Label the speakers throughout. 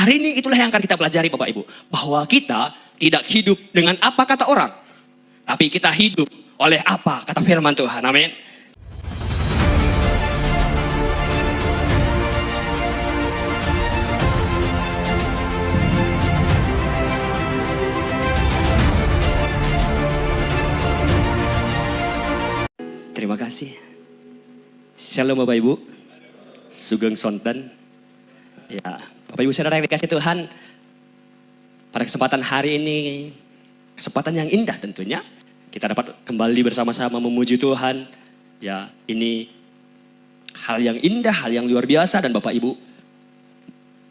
Speaker 1: Hari ini itulah yang akan kita pelajari Bapak Ibu. Bahwa kita tidak hidup dengan apa kata orang. Tapi kita hidup oleh apa kata firman Tuhan. Amin. Terima kasih. Shalom Bapak Ibu. Sugeng Sonten. Ya, Bapak Ibu Saudara yang dikasih Tuhan. Pada kesempatan hari ini, kesempatan yang indah tentunya. Kita dapat kembali bersama-sama memuji Tuhan. Ya, ini hal yang indah, hal yang luar biasa. Dan Bapak Ibu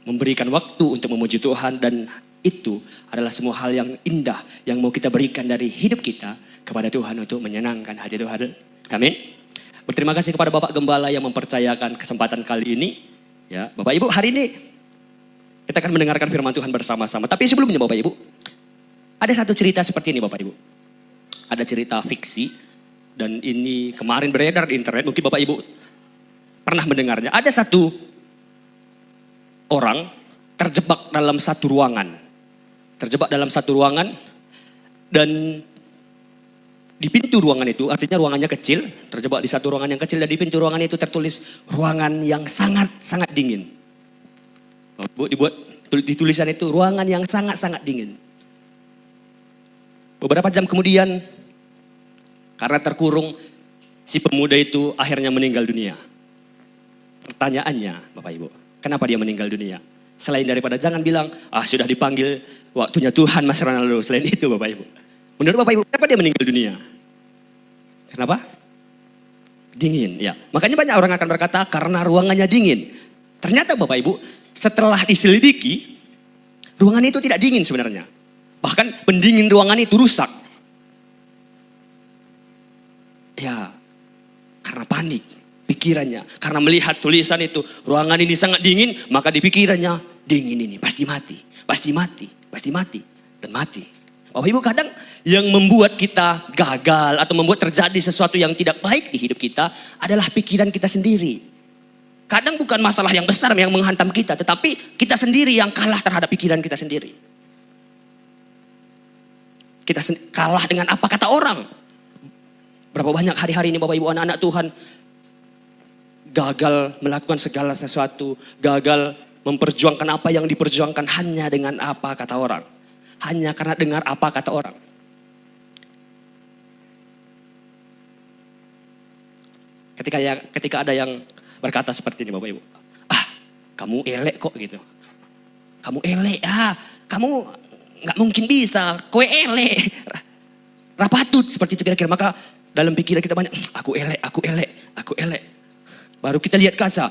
Speaker 1: memberikan waktu untuk memuji Tuhan. Dan itu adalah semua hal yang indah yang mau kita berikan dari hidup kita kepada Tuhan untuk menyenangkan hati Tuhan. Amin. Berterima kasih kepada Bapak Gembala yang mempercayakan kesempatan kali ini. Ya, Bapak Ibu, hari ini kita akan mendengarkan firman Tuhan bersama-sama. Tapi sebelumnya Bapak Ibu, ada satu cerita seperti ini Bapak Ibu. Ada cerita fiksi dan ini kemarin beredar di internet. Mungkin Bapak Ibu pernah mendengarnya. Ada satu orang terjebak dalam satu ruangan. Terjebak dalam satu ruangan dan di pintu ruangan itu, artinya ruangannya kecil, terjebak di satu ruangan yang kecil dan di pintu ruangan itu tertulis ruangan yang sangat-sangat dingin. Bu, dibuat di tulisan itu ruangan yang sangat-sangat dingin. Beberapa jam kemudian, karena terkurung, si pemuda itu akhirnya meninggal dunia. Pertanyaannya, Bapak Ibu, kenapa dia meninggal dunia? Selain daripada jangan bilang, sudah dipanggil waktunya Tuhan Mas Ronaldo. Selain itu Bapak Ibu. Menurut Bapak Ibu, kenapa dia meninggal dunia? Kenapa? Dingin, ya. Makanya banyak orang akan berkata karena ruangannya dingin. Ternyata Bapak Ibu, setelah diselidiki, ruangan itu tidak dingin sebenarnya. Bahkan pendingin ruangan itu rusak. Ya, karena panik pikirannya. Karena melihat tulisan itu, ruangan ini sangat dingin, maka di pikirannya, dingin ini pasti mati, pasti mati, pasti mati, dan mati. Bapak Ibu, kadang yang membuat kita gagal atau membuat terjadi sesuatu yang tidak baik di hidup kita adalah pikiran kita sendiri. Kadang bukan masalah yang besar yang menghantam kita, tetapi kita sendiri yang kalah terhadap pikiran kita sendiri. Kita kalah dengan apa kata orang. Berapa banyak hari-hari ini Bapak Ibu anak-anak Tuhan gagal melakukan segala sesuatu, gagal memperjuangkan apa yang diperjuangkan hanya dengan apa kata orang. Hanya karena dengar apa kata orang. Ketika ada yang berkata seperti ini Bapak Ibu. Kamu elek kok gitu. Kamu elek, kamu gak mungkin bisa. Kowe elek. Rapatut seperti itu kira-kira. Maka dalam pikiran kita banyak, aku elek, aku elek, aku elek. Baru kita lihat kaca,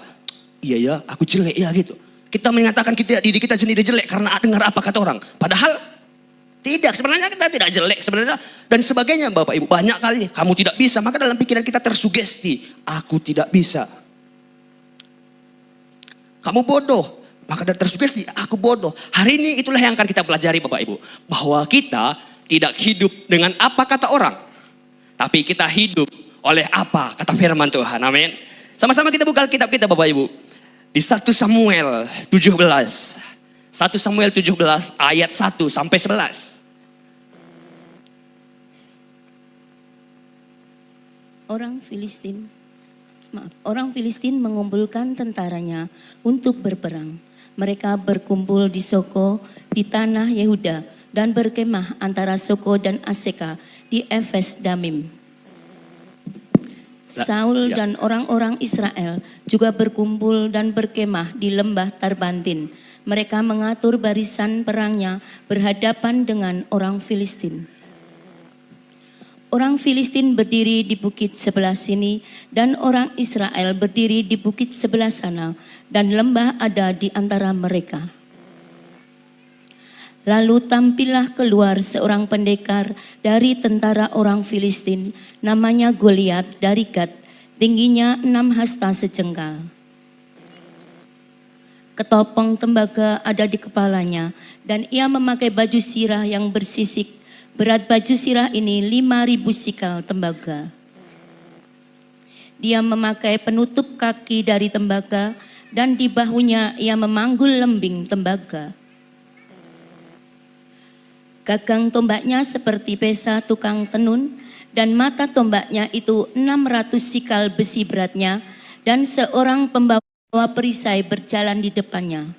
Speaker 1: iya ya aku jelek ya gitu. Kita mengatakan diri kita sendiri jelek karena dengar apa kata orang. Padahal tidak, sebenarnya kita tidak jelek sebenarnya dan sebagainya Bapak Ibu. Banyak kali kamu tidak bisa, maka dalam pikiran kita tersugesti, aku tidak bisa. Kamu bodoh, maka tersugesti, aku bodoh. Hari ini itulah yang akan kita pelajari Bapak Ibu. Bahwa kita tidak hidup dengan apa kata orang. Tapi kita hidup oleh apa kata firman Tuhan, amin. Sama-sama kita buka kitab kita Bapak Ibu. Di 1 Samuel 17. 1 Samuel 17 ayat 1 sampai 11.
Speaker 2: Orang Filistin mengumpulkan tentaranya untuk berperang. Mereka berkumpul di Soko di tanah Yehuda dan berkemah antara Soko dan Aseka di Efes Damim. Saul dan orang-orang Israel juga berkumpul dan berkemah di lembah Tarbantin. Mereka mengatur barisan perangnya berhadapan dengan orang Filistin. Orang Filistin berdiri di bukit sebelah sini dan orang Israel berdiri di bukit sebelah sana dan lembah ada di antara mereka. Lalu tampillah keluar seorang pendekar dari tentara orang Filistin, namanya Goliat dari Gat, tingginya 6 hasta sejengkal. Ketopong tembaga ada di kepalanya dan ia memakai baju sirah yang bersisik. Berat baju sirah ini 5.000 sikal tembaga. Dia memakai penutup kaki dari tembaga dan di bahunya ia memanggul lembing tembaga. Gagang tombaknya seperti pesa tukang tenun, dan mata tombaknya itu 600 sikal besi beratnya, dan seorang pembawa perisai berjalan di depannya.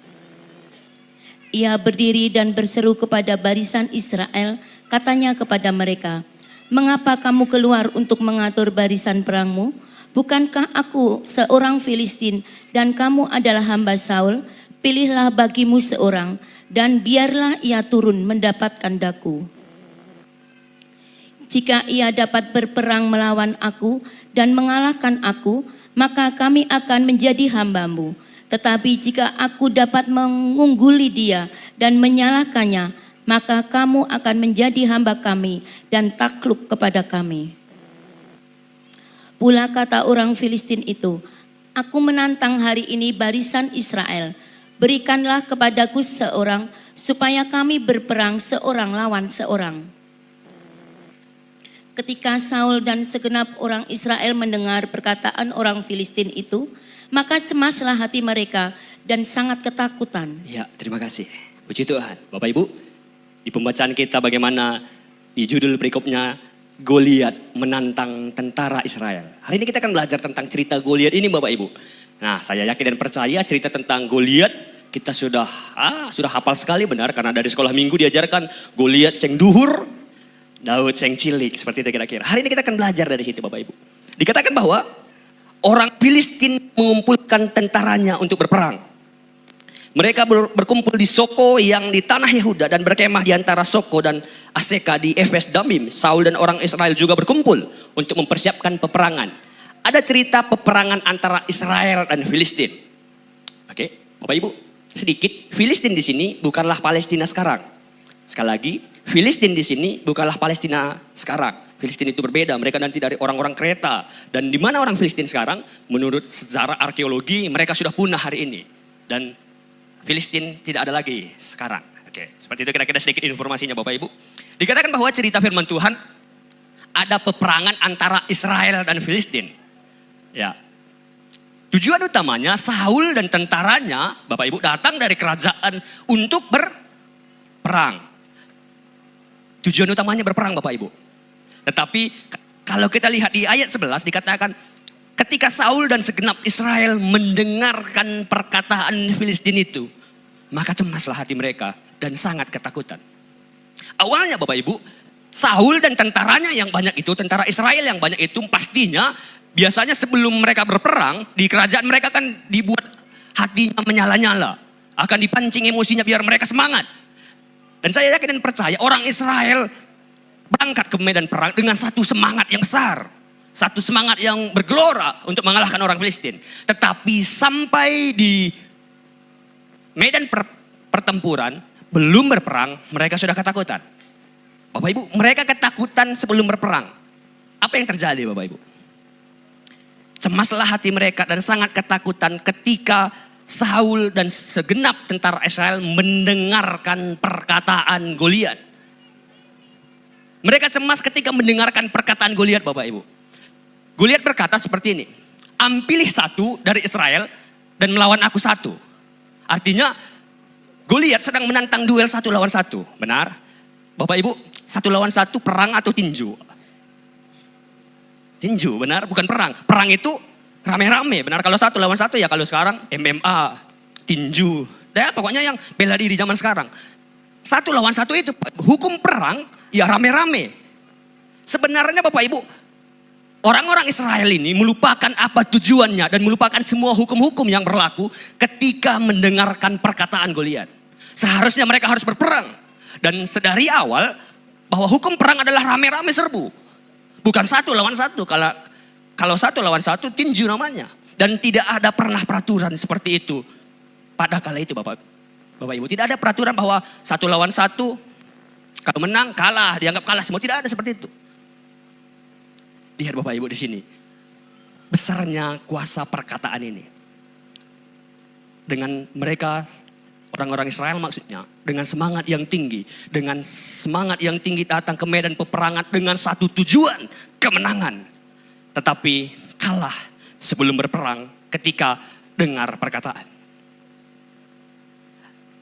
Speaker 2: Ia berdiri dan berseru kepada barisan Israel, katanya kepada mereka, "Mengapa kamu keluar untuk mengatur barisan perangmu? Bukankah aku seorang Filistin dan kamu adalah hamba Saul? Pilihlah bagimu seorang, dan biarlah ia turun mendapatkan daku. Jika ia dapat berperang melawan aku dan mengalahkan aku, maka kami akan menjadi hambamu. Tetapi jika aku dapat mengungguli dia dan menyalahkannya, maka kamu akan menjadi hamba kami dan takluk kepada kami." Pula kata orang Filistin itu, "Aku menantang hari ini barisan Israel. Berikanlah kepadaku seorang, supaya kami berperang seorang lawan seorang." Ketika Saul dan segenap orang Israel mendengar perkataan orang Filistin itu, maka cemaslah hati mereka dan sangat ketakutan.
Speaker 1: Ya, terima kasih. Puji Tuhan. Bapak Ibu, di pembacaan kita bagaimana di judul berikutnya, Goliat menantang tentara Israel. Hari ini kita akan belajar tentang cerita Goliat ini Bapak Ibu. Nah, saya yakin dan percaya cerita tentang Goliat kita sudah hafal sekali, benar, karena dari sekolah minggu diajarkan Goliat sing duhur, Daud sing cilik, seperti itu kira-kira. Hari ini kita akan belajar dari situ Bapak Ibu. Dikatakan bahwa orang Filistin mengumpulkan tentaranya untuk berperang. Mereka berkumpul di Soko yang di tanah Yehuda dan berkemah di antara Soko dan Aseka di Efes Damim. Saul dan orang Israel juga berkumpul untuk mempersiapkan peperangan. Ada cerita peperangan antara Israel dan Filistin. Oke, Bapak Ibu, sedikit. Filistin di sini bukanlah Palestina sekarang. Sekali lagi, Filistin di sini bukanlah Palestina sekarang. Filistin itu berbeda, mereka nanti dari orang-orang Kreta. Dan di mana orang Filistin sekarang? Menurut sejarah arkeologi, mereka sudah punah hari ini. Dan Filistin tidak ada lagi sekarang. Oke, seperti itu kira-kira sedikit informasinya Bapak Ibu. Dikatakan bahwa cerita firman Tuhan, ada peperangan antara Israel dan Filistin. Ya. Tujuan utamanya Saul dan tentaranya, Bapak Ibu, datang dari kerajaan untuk berperang. Tujuan utamanya berperang Bapak Ibu. Tetapi kalau kita lihat di ayat 11 dikatakan ketika Saul dan segenap Israel mendengarkan perkataan Filistin itu, maka cemaslah hati mereka dan sangat ketakutan. Awalnya Bapak Ibu, Saul dan tentaranya yang banyak itu, tentara Israel yang banyak itu pastinya biasanya sebelum mereka berperang di kerajaan mereka kan dibuat hatinya menyala-nyala. Akan dipancing emosinya biar mereka semangat. Dan saya yakin dan percaya orang Israel berangkat ke medan perang dengan satu semangat yang besar. Satu semangat yang bergelora untuk mengalahkan orang Filistin. Tetapi sampai di medan pertempuran, belum berperang, mereka sudah ketakutan. Bapak Ibu, mereka ketakutan sebelum berperang. Apa yang terjadi Bapak Ibu? Cemaslah hati mereka dan sangat ketakutan ketika Saul dan segenap tentara Israel mendengarkan perkataan Goliat. Mereka cemas ketika mendengarkan perkataan Goliat Bapak Ibu. Goliat berkata seperti ini, "Ambilih satu dari Israel dan melawan aku satu." Artinya Goliat sedang menantang duel satu lawan satu. Benar? Bapak Ibu, satu lawan satu perang atau tinju? Tinju, benar? Bukan perang. Perang itu rame-rame, benar? Kalau satu lawan satu ya kalau sekarang MMA, tinju. Ya pokoknya yang bela diri zaman sekarang. Satu lawan satu itu hukum perang ya rame-rame. Sebenarnya Bapak Ibu, orang-orang Israel ini melupakan apa tujuannya dan melupakan semua hukum-hukum yang berlaku ketika mendengarkan perkataan Goliat. Seharusnya mereka harus berperang. Dan sedari awal bahwa hukum perang adalah rame-rame serbu. Bukan satu lawan satu. Kalau satu lawan satu tinju namanya. Dan tidak ada pernah peraturan seperti itu. Pada kala itu Bapak Ibu. Tidak ada peraturan bahwa satu lawan satu. Kalau menang kalah, dianggap kalah semua. Tidak ada seperti itu. Lihat Bapak Ibu di sini. Besarnya kuasa perkataan ini. Dengan mereka, orang-orang Israel maksudnya, dengan semangat yang tinggi. Dengan semangat yang tinggi datang ke medan peperangan dengan satu tujuan, kemenangan. Tetapi kalah sebelum berperang ketika dengar perkataan.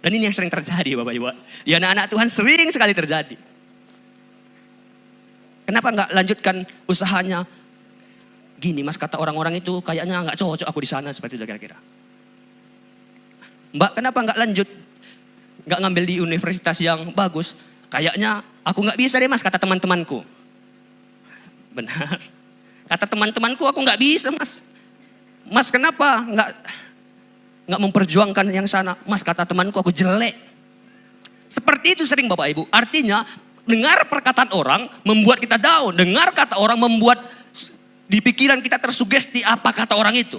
Speaker 1: Dan ini yang sering terjadi Bapak Ibu. Ya anak-anak Tuhan sering sekali terjadi. Kenapa nggak lanjutkan usahanya? Gini mas, kata orang-orang itu kayaknya nggak cocok aku di sana, seperti itu kira-kira. Mbak, kenapa nggak lanjut? Nggak ngambil di universitas yang bagus? Kayaknya aku nggak bisa deh mas, kata teman-temanku. Benar. Kata teman-temanku aku nggak bisa mas. Mas kenapa nggak memperjuangkan yang sana? Mas kata temanku aku jelek. Seperti itu sering Bapak Ibu. Artinya dengar perkataan orang membuat kita down. Dengar kata orang membuat di pikiran kita tersugesti apa kata orang itu.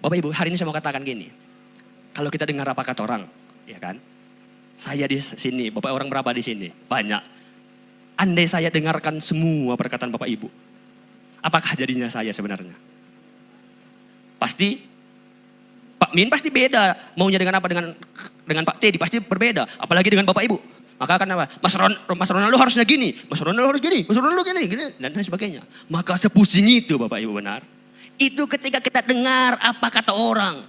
Speaker 1: Bapak Ibu, hari ini saya mau katakan gini. Kalau kita dengar apa kata orang, ya kan? Saya di sini, Bapak orang berapa di sini? Banyak. Andai saya dengarkan semua perkataan Bapak Ibu, apakah jadinya saya sebenarnya? Pasti Pak Min pasti beda. Maunya dengan apa dengan Pak Teddy pasti berbeda. Apalagi dengan Bapak Ibu. Maka akan apa? Mas Ronaldo harusnya gini, Mas Ronaldo harus gini, Mas Ronaldo gini, dan sebagainya. Maka sepusing itu Bapak Ibu benar. Itu ketika kita dengar apa kata orang.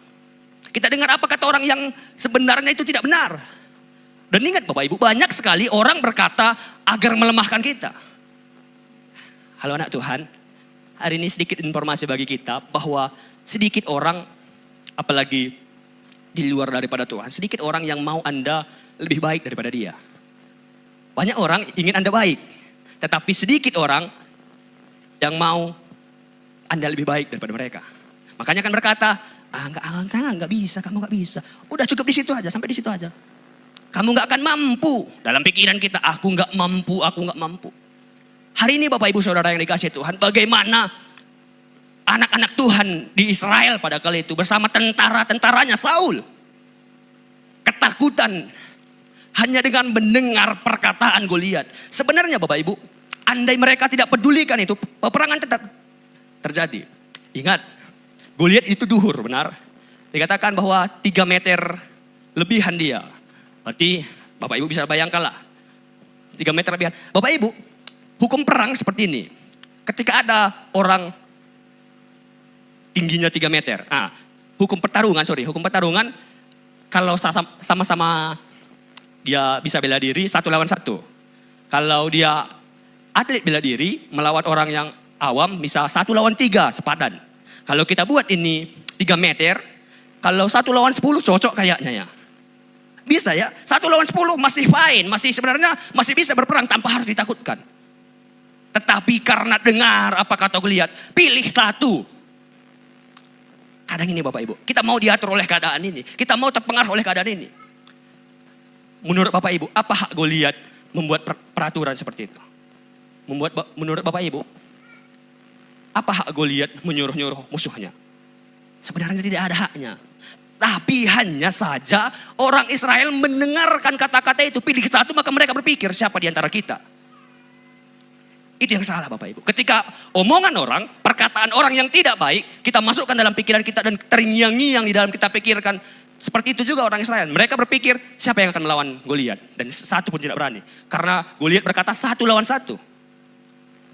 Speaker 1: Kita dengar apa kata orang yang sebenarnya itu tidak benar. Dan ingat Bapak Ibu, banyak sekali orang berkata agar melemahkan kita. Halo anak Tuhan, hari ini sedikit informasi bagi kita bahwa sedikit orang, apalagi di luar daripada Tuhan, sedikit orang yang mau Anda lebih baik daripada dia. Banyak orang ingin Anda baik, tetapi sedikit orang yang mau Anda lebih baik daripada mereka. Makanya kan berkata, enggak bisa, kamu enggak bisa. Udah cukup di situ aja, sampai di situ aja. Kamu enggak akan mampu. Dalam pikiran kita, aku enggak mampu, aku enggak mampu. Hari ini Bapak Ibu Saudara yang dikasihi Tuhan, bagaimana anak-anak Tuhan di Israel pada kali itu bersama tentara-tentaranya Saul. Ketakutan hanya dengan mendengar perkataan Goliat. Sebenarnya Bapak Ibu, andai mereka tidak pedulikan itu, peperangan tetap terjadi. Ingat, Goliat itu duhur, benar. Dikatakan bahwa 3 meter lebihan dia. Berarti Bapak Ibu bisa bayangkanlah. 3 meter lebihan. Bapak Ibu, hukum perang seperti ini. Ketika ada orang tingginya 3 meter. Hukum pertarungan kalau sama-sama dia bisa bela diri 1 lawan 1. Kalau dia atlet bela diri melawan orang yang awam, misal 1 lawan 3 sepadan. Kalau kita buat ini 3 meter, kalau 1 lawan 10 cocok kayaknya ya. Bisa ya, 1 lawan 10 masih fine, sebenarnya masih bisa berperang tanpa harus ditakutkan. Tetapi karena dengar apa kata Goliat, pilih 1. Kadang ini Bapak Ibu, kita mau diatur oleh keadaan ini. Kita mau terpengaruh oleh keadaan ini. Menurut Bapak Ibu, apa hak Goliat membuat peraturan seperti itu? Menurut Bapak Ibu, apa hak Goliat menyuruh-nyuruh musuhnya? Sebenarnya tidak ada haknya. Tapi hanya saja orang Israel mendengarkan kata-kata itu. Pilih 1 maka mereka berpikir siapa di antara kita. Itu yang salah Bapak Ibu. Ketika omongan orang, perkataan orang yang tidak baik, kita masukkan dalam pikiran kita dan terngiang-ngiang di dalam kita pikirkan. Seperti itu juga orang Israel. Mereka berpikir siapa yang akan melawan Goliat. Dan 1 pun tidak berani. Karena Goliat berkata 1 lawan 1.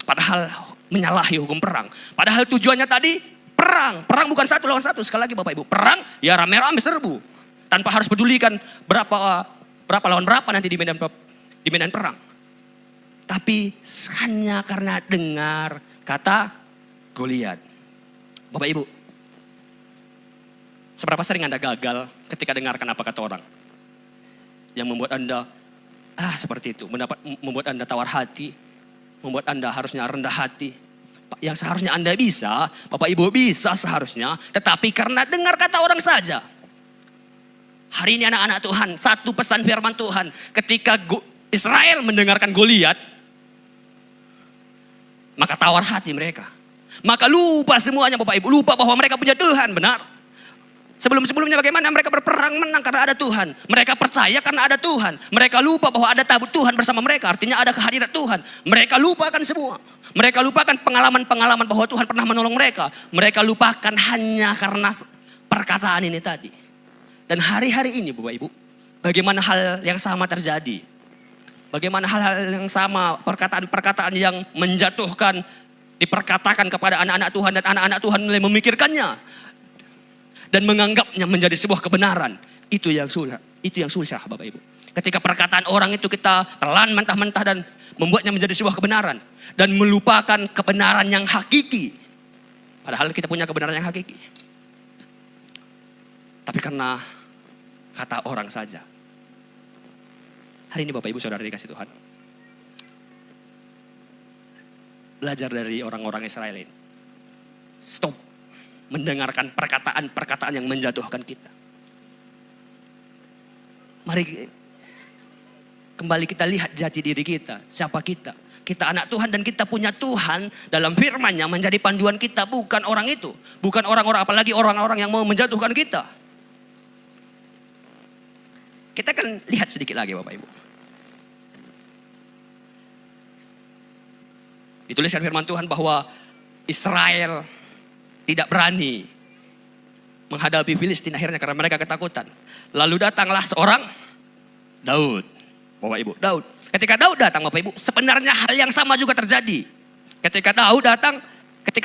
Speaker 1: Padahal menyalahi hukum perang. Padahal tujuannya tadi perang. Perang bukan 1 lawan 1. Sekali lagi Bapak Ibu. Perang ya rame-rame serbu. Tanpa harus pedulikan berapa lawan berapa nanti di medan perang. Tapi hanya karena dengar kata Goliat. Bapak Ibu, seberapa sering Anda gagal ketika dengarkan apa kata orang? Yang membuat Anda, seperti itu. Membuat Anda tawar hati. Membuat Anda harusnya rendah hati. Yang seharusnya Anda bisa, Bapak Ibu bisa seharusnya. Tetapi karena dengar kata orang saja. Hari ini anak-anak Tuhan, 1 pesan firman Tuhan. Ketika Israel mendengarkan Goliat, maka tawar hati mereka. Maka lupa semuanya Bapak Ibu. Lupa bahwa mereka punya Tuhan, benar. Sebelum-sebelumnya bagaimana mereka berperang menang karena ada Tuhan. Mereka percaya karena ada Tuhan. Mereka lupa bahwa ada tabut Tuhan bersama mereka. Artinya ada kehadiran Tuhan. Mereka lupakan semua. Mereka lupakan pengalaman-pengalaman bahwa Tuhan pernah menolong mereka. Mereka lupakan hanya karena perkataan ini tadi. Dan hari-hari ini Bapak Ibu, bagaimana hal yang sama terjadi. Bagaimana hal-hal yang sama, perkataan-perkataan yang menjatuhkan diperkatakan kepada anak-anak Tuhan dan anak-anak Tuhan mulai memikirkannya dan menganggapnya menjadi sebuah kebenaran. Itu yang susah Bapak Ibu. Ketika perkataan orang itu kita telan mentah-mentah dan membuatnya menjadi sebuah kebenaran dan melupakan kebenaran yang hakiki. Padahal kita punya kebenaran yang hakiki. Tapi karena kata orang saja. Hari ini Bapak Ibu Saudara dikasih Tuhan. Belajar dari orang-orang Israel ini. Stop mendengarkan perkataan-perkataan yang menjatuhkan kita. Mari kembali kita lihat jati diri kita. Siapa kita? Kita anak Tuhan dan kita punya Tuhan dalam firman-Nya menjadi panduan kita. Bukan orang itu. Bukan orang-orang, apalagi orang-orang yang mau menjatuhkan kita. Kita akan lihat sedikit lagi Bapak Ibu. Dituliskan firman Tuhan bahwa Israel tidak berani menghadapi Filistin akhirnya karena mereka ketakutan. Lalu datanglah seorang Daud. Bapak Ibu, Daud. Ketika Daud datang Bapak Ibu, sebenarnya hal yang sama juga terjadi. Ketika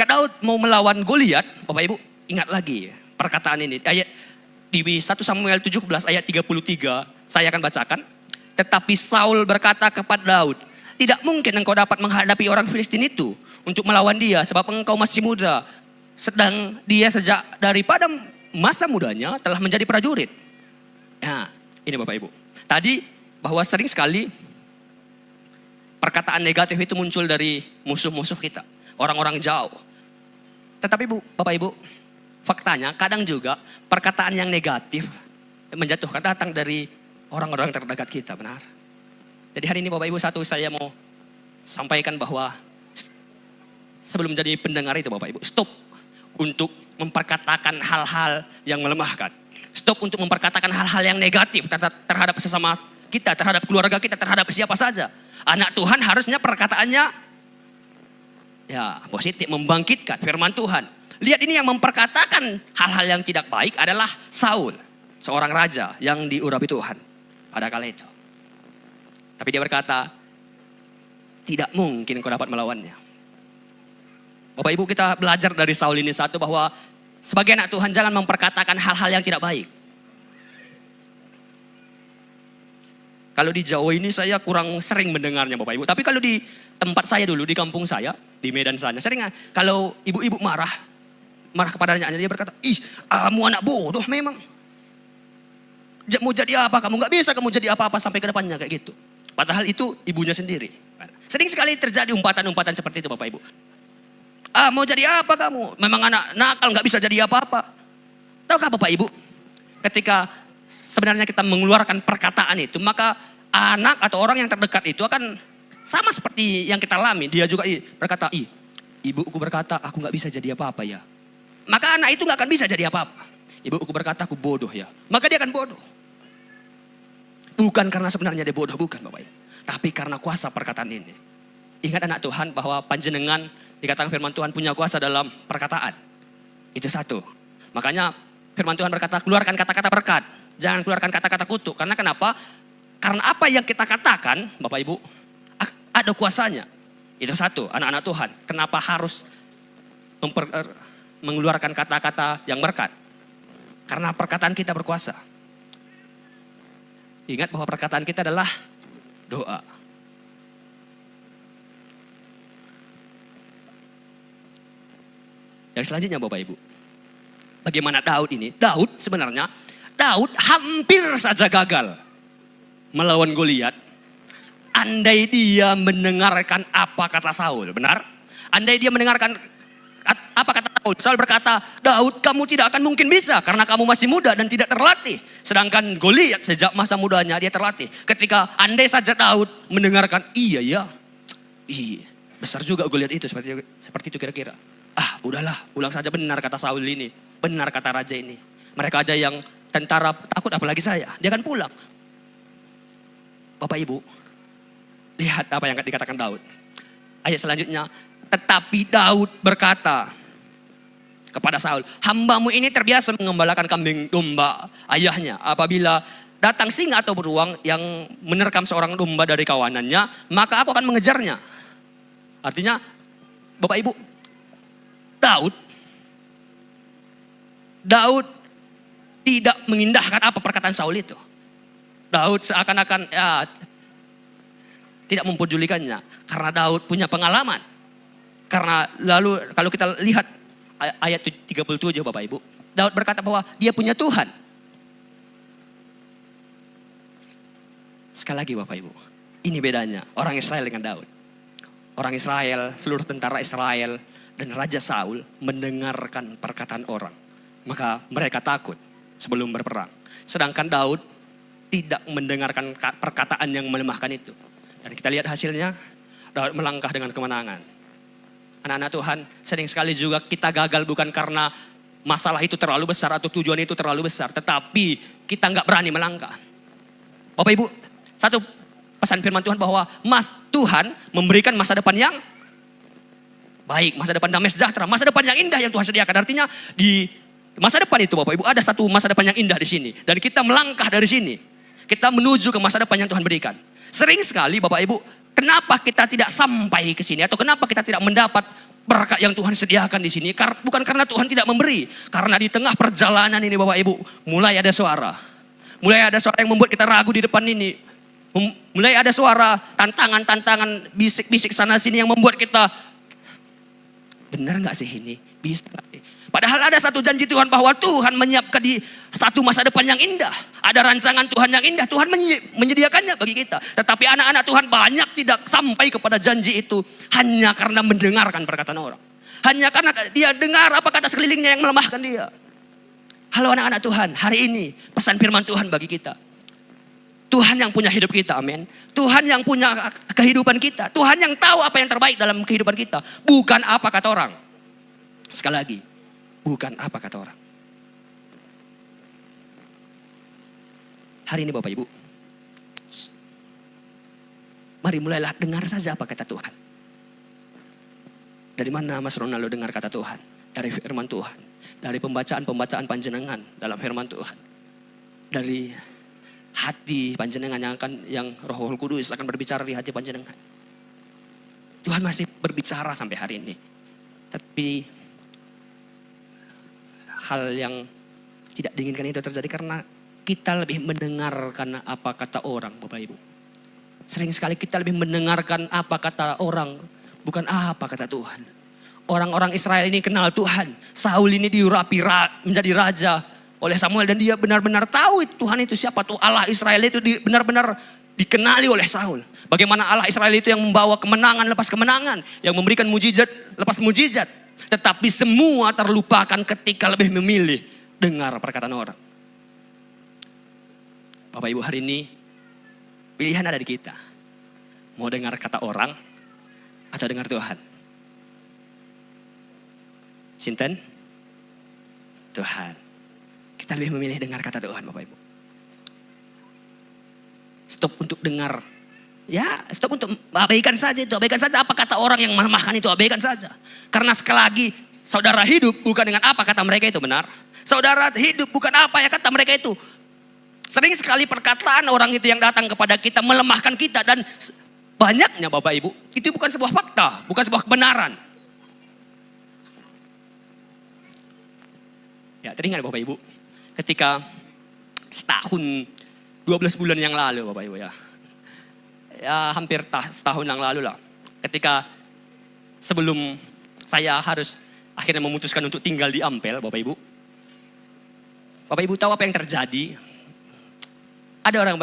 Speaker 1: Daud mau melawan Goliat, Bapak Ibu ingat lagi perkataan ini. Ayat di 1 Samuel 17 ayat 33 saya akan bacakan. Tetapi Saul berkata kepada Daud, tidak mungkin engkau dapat menghadapi orang Filistin itu untuk melawan dia sebab engkau masih muda. Sedang dia sejak daripada masa mudanya telah menjadi prajurit. Nah, ini Bapak Ibu. Tadi bahwa sering sekali perkataan negatif itu muncul dari musuh-musuh kita. Orang-orang jauh. Tetapi Bapak Ibu, faktanya kadang juga perkataan yang negatif menjatuhkan datang dari orang-orang terdekat kita, benar. Jadi hari ini Bapak Ibu saya mau sampaikan bahwa sebelum menjadi pendengar itu Bapak Ibu, stop untuk memperkatakan hal-hal yang melemahkan. Stop untuk memperkatakan hal-hal yang negatif terhadap sesama kita, terhadap keluarga kita, terhadap siapa saja. Anak Tuhan harusnya perkataannya ya positif, membangkitkan firman Tuhan. Lihat ini yang memperkatakan hal-hal yang tidak baik adalah Saul. Seorang raja yang diurapi Tuhan pada kala itu. Tapi dia berkata, tidak mungkin kau dapat melawannya. Bapak Ibu kita belajar dari Saul ini satu bahwa sebagai anak Tuhan jangan memperkatakan hal-hal yang tidak baik. Kalau di Jawa ini saya kurang sering mendengarnya Bapak Ibu. Tapi kalau di tempat saya dulu, di kampung saya, di Medan sana. Sering kalau ibu-ibu marah kepadanya, dia berkata, ih kamu anak bodoh memang. Mau jadi apa kamu? Gak bisa kamu jadi apa-apa sampai ke depannya kayak gitu. Padahal itu ibunya sendiri. Sering sekali terjadi umpatan-umpatan seperti itu Bapak Ibu. Mau jadi apa kamu? Memang anak nakal gak bisa jadi apa-apa. Tahukah Bapak Ibu? Ketika sebenarnya kita mengeluarkan perkataan itu, maka anak atau orang yang terdekat itu akan sama seperti yang kita alami. Dia juga berkata, ibuku berkata aku gak bisa jadi apa-apa ya. Maka anak itu gak akan bisa jadi apa-apa. Ibuku berkata aku bodoh ya. Maka dia akan bodoh. Bukan karena sebenarnya dia bodoh, bukan Bapak Ibu. Tapi karena kuasa perkataan ini. Ingat anak Tuhan bahwa panjenengan dikatakan firman Tuhan punya kuasa dalam perkataan. Itu satu. Makanya firman Tuhan berkata keluarkan kata-kata berkat. Jangan keluarkan kata-kata kutuk. Karena kenapa? Karena apa yang kita katakan Bapak Ibu ada kuasanya. Itu satu anak-anak Tuhan. Kenapa harus mengeluarkan kata-kata yang berkat? Karena perkataan kita berkuasa. Ingat bahwa perkataan kita adalah doa. Yang selanjutnya Bapak Ibu. Bagaimana Daud ini? Daud hampir saja gagal melawan Goliat. Andai dia mendengarkan apa kata Saul, benar? Andai dia mendengarkan apa kata Saul? Saul berkata, Daud kamu tidak akan mungkin bisa karena kamu masih muda dan tidak terlatih. Sedangkan Goliat sejak masa mudanya dia terlatih. Ketika andai saja Daud mendengarkan, iya besar juga Goliat itu seperti itu kira-kira. Udahlah, ulang saja benar kata Saul ini, benar kata raja ini. Mereka aja yang tentara takut apalagi saya, dia akan pulang. Bapak Ibu, lihat apa yang dikatakan Daud. Ayat selanjutnya, tetapi Daud berkata kepada Saul, hambamu ini terbiasa mengembalakan kambing domba ayahnya. Apabila datang singa atau beruang yang menerkam seorang domba dari kawanannya, maka aku akan mengejarnya. Artinya Bapak Ibu, Daud tidak mengindahkan apa perkataan Saul itu. Daud seakan-akan tidak mempedulikannya. Karena Daud punya pengalaman. Karena lalu kalau kita lihat ayat 37 Bapak Ibu. Daud berkata bahwa dia punya Tuhan. Sekali lagi Bapak Ibu. Ini bedanya orang Israel dengan Daud. Orang Israel, seluruh tentara Israel dan Raja Saul mendengarkan perkataan orang. Maka mereka takut sebelum berperang. Sedangkan Daud tidak mendengarkan perkataan yang melemahkan itu. Dan kita lihat hasilnya, Daud melangkah dengan kemenangan. Anak-anak Tuhan, sering sekali juga kita gagal bukan karena masalah itu terlalu besar atau tujuan itu terlalu besar. Tetapi kita nggak berani melangkah. Bapak Ibu, satu pesan firman Tuhan bahwa Tuhan memberikan masa depan yang baik. Masa depan damai sejahtera, masa depan yang indah yang Tuhan sediakan. Artinya di masa depan itu Bapak Ibu ada satu masa depan yang indah di sini. Dan kita melangkah dari sini. Kita menuju ke masa depan yang Tuhan berikan. Sering sekali Bapak Ibu, kenapa kita tidak sampai ke sini atau kenapa kita tidak mendapat berkat yang Tuhan sediakan di sini? Bukan karena Tuhan tidak memberi, karena di tengah perjalanan ini Bapak Ibu, mulai ada suara yang membuat kita ragu di depan ini. Mulai ada suara tantangan, bisik-bisik sana sini yang membuat kita, benar nggak sih ini? Bisa nggak sih? Padahal ada satu janji Tuhan bahwa Tuhan menyiapkan di satu masa depan yang indah. Ada rancangan Tuhan yang indah. Tuhan menyediakannya bagi kita. Tetapi anak-anak Tuhan banyak tidak sampai kepada janji itu. Hanya karena mendengarkan perkataan orang. Hanya karena dia dengar apa kata sekelilingnya yang melemahkan dia. Halo anak-anak Tuhan, hari ini pesan firman Tuhan bagi kita. Tuhan yang punya hidup kita, amin. Tuhan yang punya kehidupan kita. Tuhan yang tahu apa yang terbaik dalam kehidupan kita. Bukan apa kata orang. Sekali lagi. Bukan apa kata orang. Hari ini Bapak Ibu, mari mulailah dengar saja apa kata Tuhan. Dari mana Mas Ronaldo dengar kata Tuhan? Dari firman Tuhan. Dari pembacaan panjenengan dalam firman Tuhan. Dari hati panjenengan yang Roh Kudus akan berbicara di hati panjenengan. Tuhan masih berbicara sampai hari ini. Tapi hal yang tidak diinginkan itu terjadi karena kita lebih mendengarkan apa kata orang, Bapak Ibu. Sering sekali kita lebih mendengarkan apa kata orang, bukan apa kata Tuhan. Orang-orang Israel ini kenal Tuhan. Saul ini diurapi menjadi raja oleh Samuel dan dia benar-benar tahu Tuhan itu siapa. Tuh Allah Israel itu benar-benar dikenali oleh Saul. Bagaimana Allah Israel itu yang membawa kemenangan lepas kemenangan, yang memberikan mujizat lepas mujizat. Tetapi semua terlupakan ketika lebih memilih dengar perkataan orang. Bapak Ibu, hari ini pilihan ada di kita. Mau dengar kata orang atau dengar Tuhan? Sinten? Tuhan. Kita lebih memilih dengar kata Tuhan Bapak Ibu. Stop untuk dengar. Ya, stop untuk abaikan saja itu. Abaikan saja apa kata orang yang melemahkan itu. Abaikan saja. Karena sekali lagi, saudara hidup bukan dengan apa kata mereka itu, benar. Saudara hidup bukan apa ya kata mereka itu. Sering sekali perkataan orang itu yang datang kepada kita melemahkan kita. Dan banyaknya Bapak Ibu, itu bukan sebuah fakta. Bukan sebuah kebenaran. Ya, teringat Bapak Ibu. Ketika setahun 12 bulan yang lalu Bapak Ibu ya. Ya hampir setahun yang lalu lah. Ketika sebelum saya harus akhirnya memutuskan untuk tinggal di Ampel Bapak Ibu. Bapak Ibu tahu apa yang terjadi? Ada orang,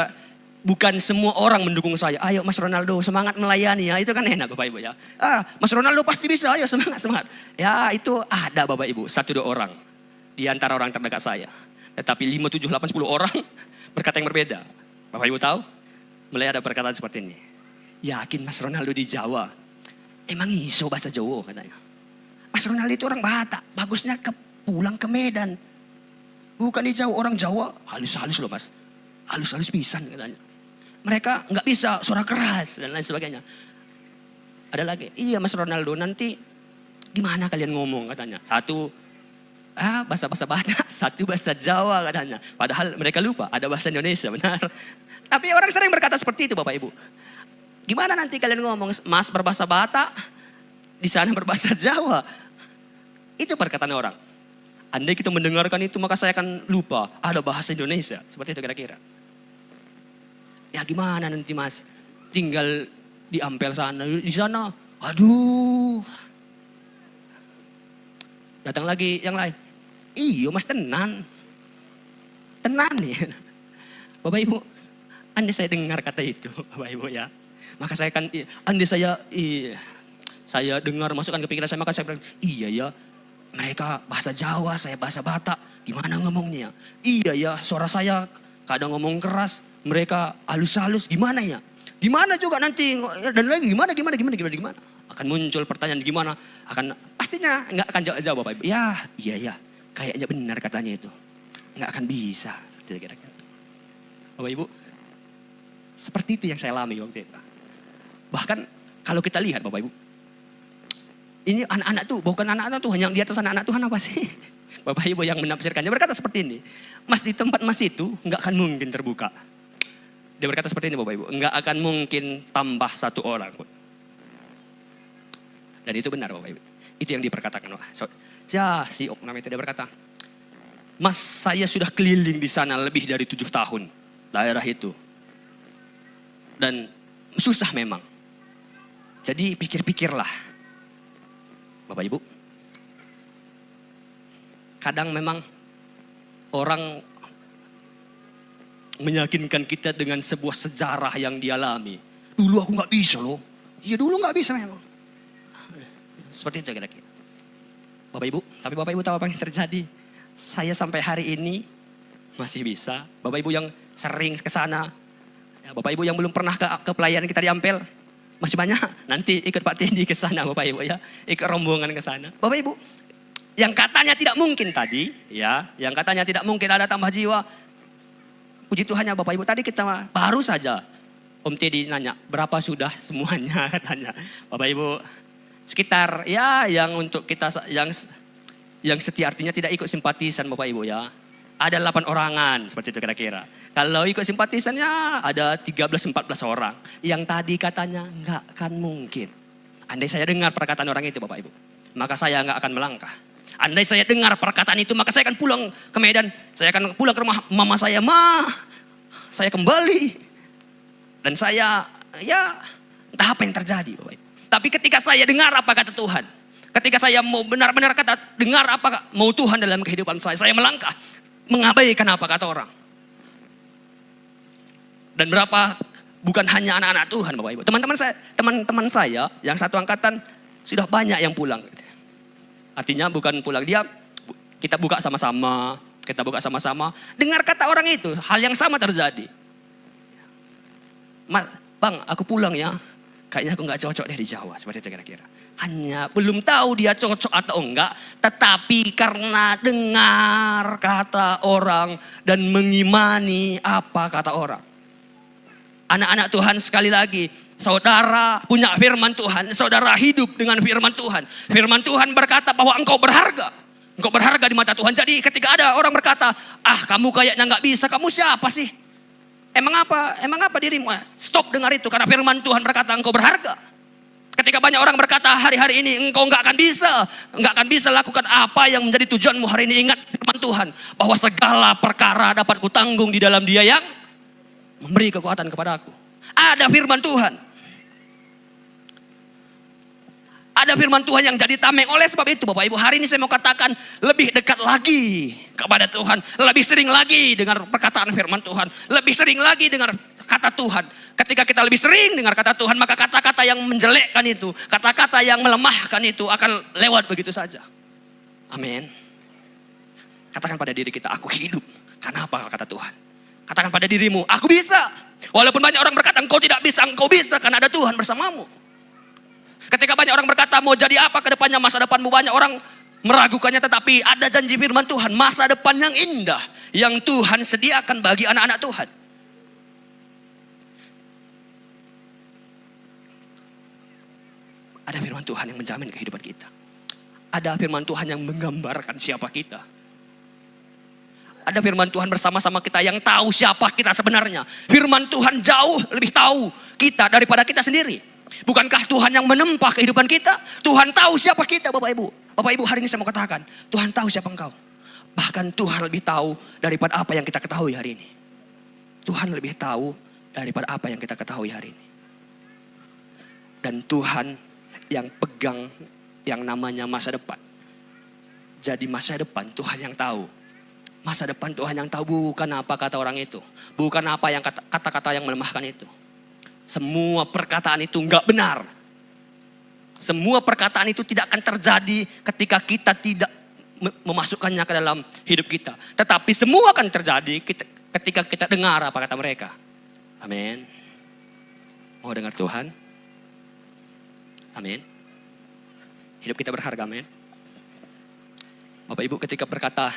Speaker 1: bukan semua orang mendukung saya. Ayo Mas Ronaldo semangat melayani ya. Itu kan enak Bapak Ibu ya. Mas Ronaldo pasti bisa, ayo semangat. Ya itu ada Bapak Ibu, 1-2 orang. Di antara orang terdekat saya. Tetapi 5, 7, 8, 10 orang berkata yang berbeda. Bapak Ibu tahu? Mulai ada perkataan seperti ini. Yakin Mas Ronaldo di Jawa? Emang iso bahasa Jawa katanya. Mas Ronaldo itu orang Batak. Bagusnya pulang ke Medan. Bukan di Jawa. Orang Jawa halus-halus loh Mas. Halus-halus pisan katanya. Mereka nggak bisa suara keras dan lain sebagainya. Ada lagi. Iya Mas Ronaldo nanti gimana kalian ngomong katanya. Satu bahasa Batak. Satu bahasa Jawa katanya. Padahal mereka lupa ada bahasa Indonesia benar. Tapi orang sering berkata seperti itu Bapak Ibu. Gimana nanti kalian ngomong Mas berbahasa Batak, di sana berbahasa Jawa. Itu perkataan orang. Andai kita mendengarkan itu maka saya akan lupa ada bahasa Indonesia. Seperti itu kira-kira. Ya gimana nanti mas, tinggal di Ampel sana, di sana, aduh. Datang lagi yang lain, iyo mas tenan nih. Bapak Ibu, andai saya dengar kata itu, Bapak Ibu ya. Maka saya akan, andai saya dengar masukkan ke pikiran saya, maka saya bilang, iya ya. Mereka bahasa Jawa, saya bahasa Batak. Gimana ngomongnya? Iya ya, suara saya kadang ngomong keras. Mereka halus-halus, gimana ya? Gimana juga nanti, dan lagi gimana? Akan muncul pertanyaan gimana? Pastinya nggak akan jawab Bapak Ibu. Iya, kayaknya benar katanya itu. Nggak akan bisa. Kira-kira. Bapak Ibu, seperti itu yang saya alami waktu itu. Bahkan kalau kita lihat Bapak Ibu, ini anak-anak tuh, bukan anak-anak Tuhan, yang di atas anak-anak Tuhan apa sih? Bapak Ibu yang menafsirkannya berkata seperti ini. Mas, di tempat mas itu nggak akan mungkin terbuka. Dia berkata seperti ini Bapak Ibu, nggak akan mungkin tambah satu orang. Dan itu benar Bapak Ibu. Itu yang diperkatakan. Si Oknam itu dia berkata, Mas, saya sudah keliling di sana lebih dari 7 tahun. Daerah itu. Dan susah memang. Jadi pikir-pikirlah. Bapak Ibu, kadang memang orang meyakinkan kita dengan sebuah sejarah yang dialami. Dulu aku gak bisa loh. Iya dulu gak bisa memang. Seperti itu kira-kira. Bapak Ibu, tapi Bapak Ibu tahu apa yang terjadi? Saya sampai hari ini masih bisa. Bapak Ibu yang sering ke sana, ya, Bapak Ibu yang belum pernah ke pelayanan kita di Ampel, masih banyak. Nanti ikut Pak Tendi ke sana Bapak Ibu ya. Ikut rombongan ke sana. Bapak Ibu, yang katanya tidak mungkin tadi, ya, yang katanya tidak mungkin ada tambah jiwa. Puji Tuhannya Bapak Ibu, tadi kita baru saja Om Teddy nanya, berapa sudah semuanya katanya. Bapak Ibu, sekitar ya yang untuk kita yang setia artinya tidak ikut simpatisan Bapak Ibu ya. Ada 8 orangan, seperti itu kira-kira. Kalau ikut simpatisannya ada 13-14 orang. Yang tadi katanya nggak akan mungkin. Andai saya dengar perkataan orang itu Bapak Ibu, maka saya nggak akan melangkah. Andai saya dengar perkataan itu, maka saya akan pulang ke Medan. Saya akan pulang ke rumah mama saya. Saya kembali. Dan saya, ya entah apa yang terjadi Bapak Ibu. Tapi ketika saya dengar apa kata Tuhan, ketika saya mau benar-benar dengar apa mau Tuhan dalam kehidupan saya melangkah. Mengabaikan apa kata orang. Dan berapa, bukan hanya anak-anak Tuhan Bapak Ibu. Teman-teman saya yang satu angkatan sudah banyak yang pulang. Artinya bukan pulang dia, kita buka sama-sama. Dengar kata orang itu, hal yang sama terjadi. Bang, aku pulang ya. Kayaknya aku gak cocok deh di Jawa, seperti itu kira-kira. Hanya belum tahu dia cocok atau enggak, tetapi karena dengar kata orang dan mengimani apa kata orang. Anak-anak Tuhan sekali lagi, saudara punya firman Tuhan, saudara hidup dengan firman Tuhan. Firman Tuhan berkata bahwa engkau berharga. Engkau berharga di mata Tuhan. Jadi ketika ada orang berkata, kamu kayaknya gak bisa, kamu siapa sih? Emang apa dirimu? Stop dengar itu, karena firman Tuhan berkata engkau berharga. Ketika banyak orang berkata hari-hari ini engkau nggak akan bisa lakukan apa yang menjadi tujuanmu hari ini, ingat firman Tuhan bahwa segala perkara dapat kutanggung di dalam Dia yang memberi kekuatan kepadaku. Ada firman Tuhan. Ada firman Tuhan yang jadi tameng. Oleh sebab itu Bapak Ibu, hari ini saya mau katakan lebih dekat lagi kepada Tuhan. Lebih sering lagi dengar perkataan firman Tuhan. Lebih sering lagi dengar kata Tuhan. Ketika kita lebih sering dengar kata Tuhan, maka kata-kata yang menjelekkan itu, kata-kata yang melemahkan itu akan lewat begitu saja. Amin. Katakan pada diri kita, aku hidup. Karena apa kata Tuhan? Katakan pada dirimu, aku bisa. Walaupun banyak orang berkata engkau tidak bisa, engkau bisa karena ada Tuhan bersamamu. Ketika banyak orang berkata mau jadi apa ke depannya, masa depanmu, banyak orang meragukannya, tetapi ada janji firman Tuhan, masa depan yang indah yang Tuhan sediakan bagi anak-anak Tuhan. Ada firman Tuhan yang menjamin kehidupan kita. Ada firman Tuhan yang menggambarkan siapa kita. Ada firman Tuhan bersama-sama kita yang tahu siapa kita sebenarnya. Firman Tuhan jauh lebih tahu kita daripada kita sendiri. Bukankah Tuhan yang menempa kehidupan kita? Tuhan tahu siapa kita, Bapak Ibu. Bapak Ibu, hari ini saya mau katakan, Tuhan tahu siapa engkau. Bahkan Tuhan lebih tahu daripada apa yang kita ketahui hari ini. Tuhan lebih tahu daripada apa yang kita ketahui hari ini. Dan Tuhan yang pegang yang namanya masa depan. Jadi masa depan Tuhan yang tahu. Masa depan Tuhan yang tahu, bukan apa kata orang itu. Bukan apa yang kata-kata yang melemahkan itu. Semua perkataan itu enggak benar. Semua perkataan itu tidak akan terjadi ketika kita tidak memasukkannya ke dalam hidup kita. Tetapi semua akan terjadi ketika kita dengar apa kata mereka. Amin. Mau dengar Tuhan? Amin. Hidup kita berharga, amin. Bapak Ibu ketika berkata,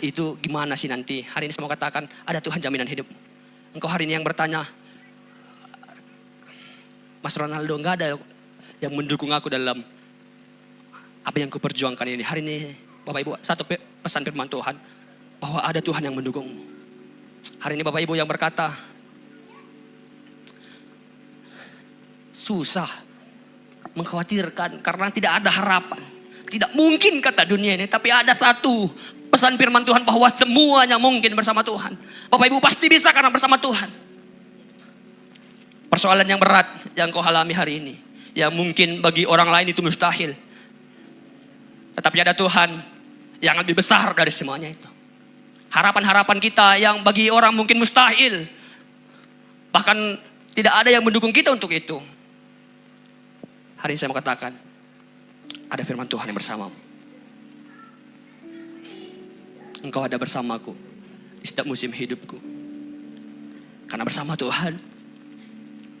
Speaker 1: itu gimana sih nanti? Hari ini saya mau katakan, ada Tuhan jaminan hidup. Engkau hari ini yang bertanya, Mas Ronaldo, enggak ada yang mendukung aku dalam apa yang kuperjuangkan ini. Hari ini Bapak Ibu, satu pesan firman Tuhan, bahwa ada Tuhan yang mendukungmu. Hari ini Bapak Ibu yang berkata, susah, mengkhawatirkan karena tidak ada harapan. Tidak mungkin kata dunia ini, tapi ada satu pesan firman Tuhan bahwa semuanya mungkin bersama Tuhan. Bapak Ibu pasti bisa karena bersama Tuhan. Persoalan yang berat yang kau alami hari ini, yang mungkin bagi orang lain itu mustahil. Tetapi ada Tuhan yang lebih besar dari semuanya itu. Harapan-harapan kita yang bagi orang mungkin mustahil. Bahkan tidak ada yang mendukung kita untuk itu. Hari ini saya mau katakan, ada firman Tuhan yang bersamamu. Engkau ada bersamaku di setiap musim hidupku. Karena bersama Tuhan,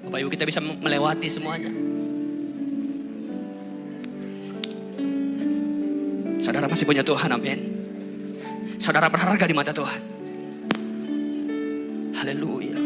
Speaker 1: Bapak Ibu kita bisa melewati semuanya. Saudara masih punya Tuhan, amin. Saudara berharga di mata Tuhan. Haleluya.